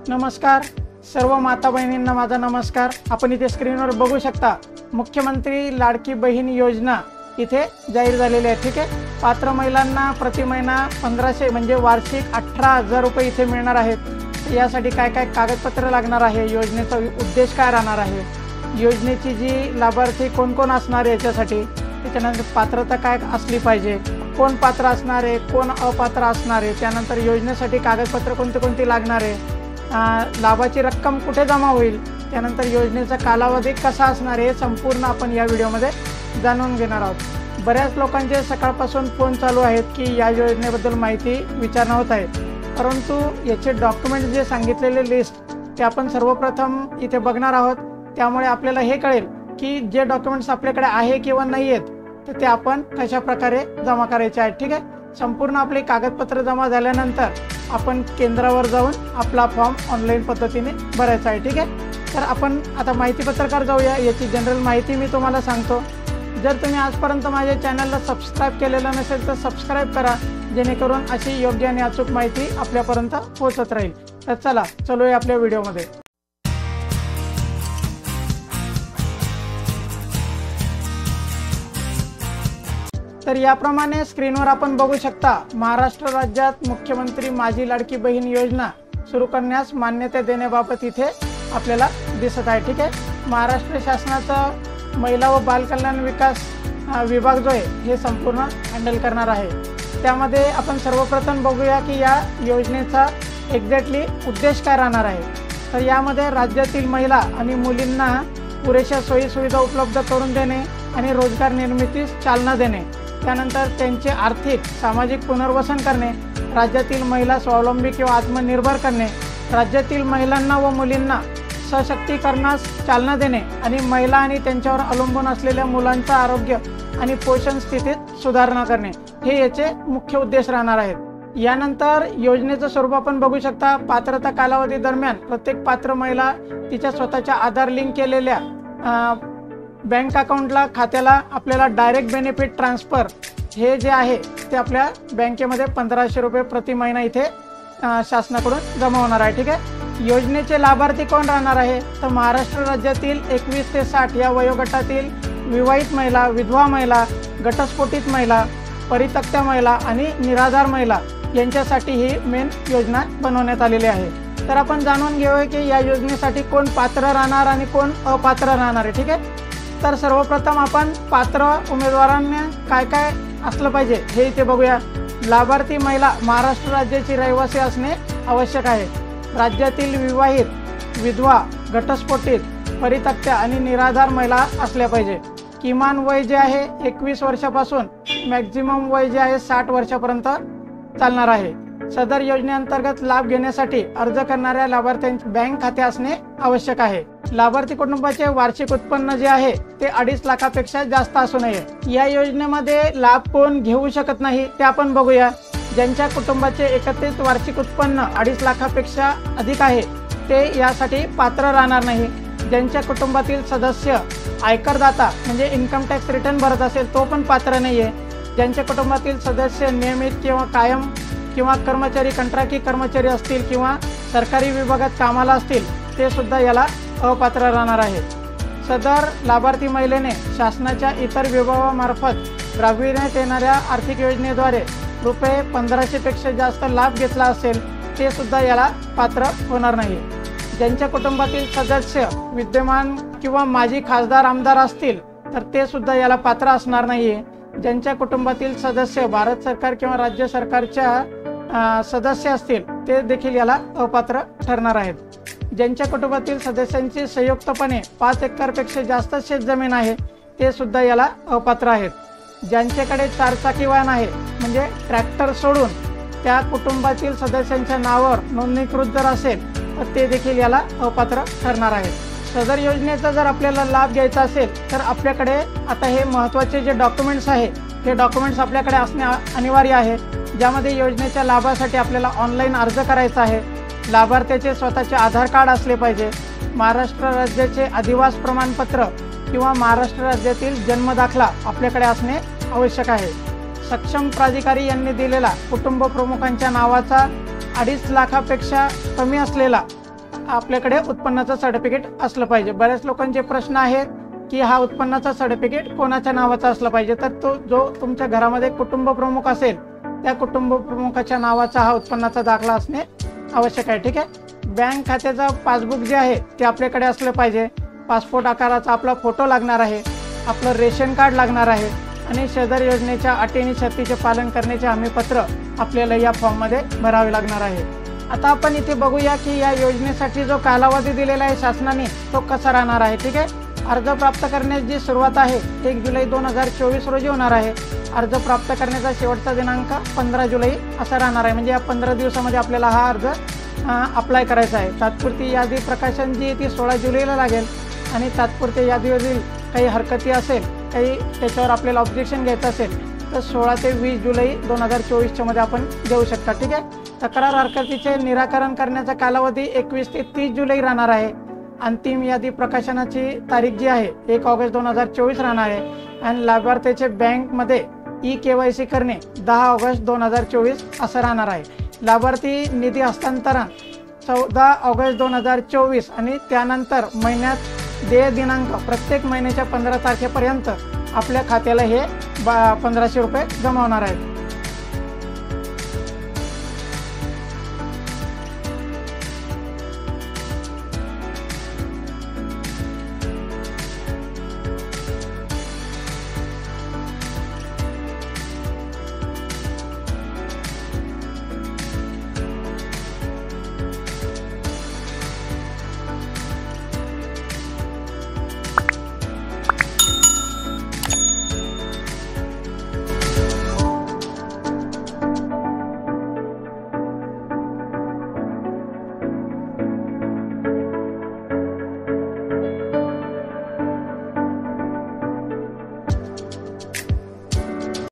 नमस्कार सर्व माता बहिणींना माझा नमस्कार। आपण इथे स्क्रीनवर बघू शकता मुख्यमंत्री लाडकी बहीण योजना इथे जाहीर झालेली आहे। ठीक आहे, पात्र महिलांना प्रति महिना 1500 म्हणजे वार्षिक 18,000 रुपये इथे मिळणार आहेत। यासाठी काय काय कागदपत्र लागणार आहे, योजनेचा उद्देश काय राहणार आहे, योजनेची जी लाभार्थी कोण कोण असणार आहे याच्यासाठी, त्याच्यानंतर पात्रता काय असली पाहिजे, कोण पात्र असणार आहे कोण अपात्र असणार आहे, त्यानंतर योजनेसाठी कागदपत्र कोणते कोणते लागणार आहे, लाभाची रक्कम कुठे जमा होईल, त्यानंतर योजनेचा कालावधी कसा असणार आहे, संपूर्ण आपण या व्हिडिओमध्ये जाणून घेणार आहोत। बऱ्याच लोकांचे सकाळपासून फोन चालू आहेत की या योजनेबद्दल माहिती विचारणं होत आहे, परंतु याचे डॉक्युमेंट जे सांगितलेले लिस्ट ते आपण सर्वप्रथम इथे बघणार आहोत। त्यामुळे आपल्याला हे कळेल की जे डॉक्युमेंट्स आपल्याकडे आहे किंवा नाही आहेत तर ते आपण कशा प्रकारे जमा करायचे आहेत। ठीक आहे, संपूर्ण आपले कागदपत्र जमा झाल्यानंतर आपण केंद्रावर जाऊन आपला फॉर्म ऑनलाईन पद्धतीने भरायचा आहे। ठीक आहे, तर आपण आता माहिती पत्रकार जाऊया। याची जनरल माहिती मी तुम्हाला सांगतो। जर तुम्ही आजपर्यंत माझ्या चॅनलला सबस्क्राईब केलेलं नसेल तर सबस्क्राईब करा, जेणेकरून अशी योग्य आणि अचूक माहिती आपल्यापर्यंत पोहोचत राहील। तर चला चलूया आपल्या व्हिडिओमध्ये। तर याप्रमाणे स्क्रीनवर आपण बघू शकता महाराष्ट्र राज्यात मुख्यमंत्री माझी लाडकी बहीण योजना सुरू करण्यास मान्यता देण्याबाबत इथे आपल्याला दिसत आहे। ठीक आहे, महाराष्ट्र शासनाचा महिला व बालकल्याण विकास विभाग जो आहे हे संपूर्ण हँडल करणार आहे। त्यामध्ये आपण सर्वप्रथम बघूया की या योजनेचा एक्झॅक्टली उद्देश काय राहणार आहे। तर यामध्ये राज्यातील महिला आणि मुलींना पुरेशा सोयी सुविधा उपलब्ध करून देणे आणि रोजगार निर्मितीस चालना देणे, त्यानंतर त्यांचे आर्थिक सामाजिक पुनर्वसन करणे, राज्यातील महिला स्वावलंबी किंवा आत्मनिर्भर करणे, राज्यातील महिलांना व मुलींना सशक्तीकरणास चालना देणे आणि महिला आणि त्यांच्यावर अवलंबून असलेल्या मुलांचं आरोग्य आणि पोषण स्थितीत सुधारणा करणे, हे याचे मुख्य उद्देश राहणार आहेत। यानंतर योजनेचं स्वरूप आपण बघू शकता। पात्रता कालावधी दरम्यान प्रत्येक पात्र महिला तिच्या स्वतःच्या आधार लिंक केलेल्या बँक अकाउंटला खात्याला आपल्याला डायरेक्ट बेनिफिट ट्रान्सफर हे जे आहे ते आपल्या बँकेमध्ये 1500 रुपये प्रति महिना इथे शासनाकडून जमा होणार आहे। ठीक आहे, योजनेचे लाभार्थी कोण राहणार आहे तर महाराष्ट्र राज्यातील 21 ते 60 या वयोगटातील विवाहित महिला, विधवा महिला, घटस्फोटित महिला, परित्यक्त्या महिला आणि निराधार महिला यांच्यासाठी ही मेन योजना बनवण्यात आलेली आहे। तर आपण जाणून घेऊया की या योजनेसाठी कोण पात्र राहणार आणि कोण अपात्र राहणार आहे। ठीक आहे, तर सर्वप्रथम आपण पात्र उमेदवारांना काय काय असलं पाहिजे हे इथे बघूया। लाभार्थी महिला महाराष्ट्र राज्याची रहिवासी असणे आवश्यक आहे। राज्यातील विवाहित, विधवा, घटस्फोटित, परित्यक्त्या आणि निराधार महिला असल्या पाहिजे। किमान वय जे आहे 21 वर्षापासून मॅक्झिमम वय जे आहे 60 वर्षापर्यंत चालणार आहे। सदर योजनेअंतर्गत लाभ घेण्यासाठी अर्ज करणाऱ्या लाभार्थ्यांचे बँक खाते असणे आवश्यक आहे। लाभार्थी कुटुंबाचे वार्षिक उत्पन्न जे आहे ते 2.5 लाखापेक्षा जास्त असू नये। या योजनेमध्ये लाभ कोण घेऊ शकत नाही ते आपण बघूया। ज्यांच्या कुटुंबाचे एकत्रित वार्षिक उत्पन्न 2.5 लाखापेक्षा अधिक आहे ते यासाठी पात्र राहणार नाही। ज्यांच्या कुटुंबातील सदस्य आयकरदाता म्हणजे इन्कम टॅक्स रिटर्न भरत असेल तो पण पात्र नाही आहे। ज्यांच्या कुटुंबातील सदस्य नियमित किंवा कायम किंवा कर्मचारी कंत्राटी कर्मचारी असतील किंवा सरकारी विभागात कामाला असतील ते सुद्धा याला अपात्र राहणार आहेत। सदर लाभार्थी महिलेने शासनाच्या इतर विभागामार्फत राबविण्यात येणाऱ्या आर्थिक योजनेद्वारे रुपये 1500 पेक्षा जास्त लाभ घेतला असेल ते सुद्धा याला पात्र होणार नाही। ज्यांच्या कुटुंबातील सदस्य विद्यमान किंवा माजी खासदार आमदार असतील तर ते सुद्धा याला पात्र असणार नाहीये। ज्यांच्या कुटुंबातील सदस्य भारत सरकार किंवा राज्य सरकारच्या सदस्य असतील ते देखील याला अपात्र ठरणार आहेत। ज्यांच्या कुटुंबातील सदस्यांची संयुक्तपणे 5 एकरपेक्षा जास्त शेतजमीन आहे ते सुद्धा याला अपात्र आहेत। ज्यांच्याकडे 4 चाकी वाहन आहे म्हणजे ट्रॅक्टर सोडून त्या कुटुंबातील सदस्यांच्या नावावर नोंदणीकृत जर असेल तर ते देखील याला अपात्र ठरणार आहेत। सदर योजनेचा जर आपल्याला लाभ घ्यायचा असेल तर आपल्याकडे आता हे महत्त्वाचे जे डॉक्युमेंट्स आहे हे डॉक्युमेंट्स आपल्याकडे असणे अनिवार्य आहे। ज्यामध्ये योजनेच्या लाभासाठी आपल्याला ऑनलाईन अर्ज करायचा आहे। लाभार्थ्याचे स्वतःचे आधार कार्ड असले पाहिजे। महाराष्ट्र राज्याचे अधिवास प्रमाणपत्र किंवा महाराष्ट्र राज्यातील जन्मदाखला आपल्याकडे असणे आवश्यक आहे। सक्षम प्राधिकारी यांनी दिलेला कुटुंब प्रमुखांच्या नावाचा 2.5 लाखापेक्षा कमी असलेला आपल्याकडे उत्पन्नाचं सर्टिफिकेट असलं पाहिजे। बऱ्याच लोकांचे प्रश्न आहेत की हा उत्पन्नाचा सर्टिफिकेट कोणाच्या नावाचा असला पाहिजे, तर तो जो तुमच्या घरामध्ये कुटुंब प्रमुख असेल त्या कुटुंब प्रमुखाच्या नावाचा हा उत्पन्नाचा दाखला असणे आवश्यक आहे। ठीक आहे। बँक खात्याचं पासबुक जे आहे ते आपल्याकडे असलं पाहिजे। पासपोर्ट आकाराचा आपला फोटो लागणार आहे, आपलं रेशन कार्ड लागणार आहे आणि सदर योजनेच्या अटी आणि शर्तीचे पालन करण्याचे हमीपत्र आपल्याला या फॉर्ममध्ये भरावे लागणार आहे। आता आपण इथे बघूया की या योजनेसाठी जो कालावधी दिलेला आहे शासनाने तो कसा राहणार आहे। ठीक आहे। अर्ज प्राप्त करण्याची जी सुरुवात आहे 1 जुलै 2024 रोजी होणार आहे। अर्ज प्राप्त करण्याचा शेवटचा दिनांक 15 जुलै असा राहणार आहे। म्हणजे या 15 दिवसामध्ये आपल्याला हा अर्ज अप्लाय करायचा आहे। तात्पुरती यादी प्रकाशन जी ती 16 जुलैला लागेल आणि तात्पुरत्या यादीवरील काही हरकती असेल, काही त्याच्यावर आपल्याला ऑब्जेक्शन घ्यायचं असेल तर 16 ते 20 जुलै 2024 मध्ये आपण देऊ शकता। ठीक आहे। तक्रार हरकतीचे निराकरण करण्याचा कालावधी 21 ते 30 जुलै राहणार आहे। अंतिम यादी प्रकाशनाची तारीख जी आहे 1 ऑगस्ट 2024 राहणार आहे आणि लाभार्थ्याचे बँकमध्ये KYC करणे 10 ऑगस्ट 2024 असं राहणार आहे। लाभार्थी निधी हस्तांतरण 14 ऑगस्ट 2024 आणि त्यानंतर महिन्यात देय दिनांक प्रत्येक महिन्याच्या 15 तारखेपर्यंत आपल्या खात्याला हे 1500 रुपये जमा होणार आहेत।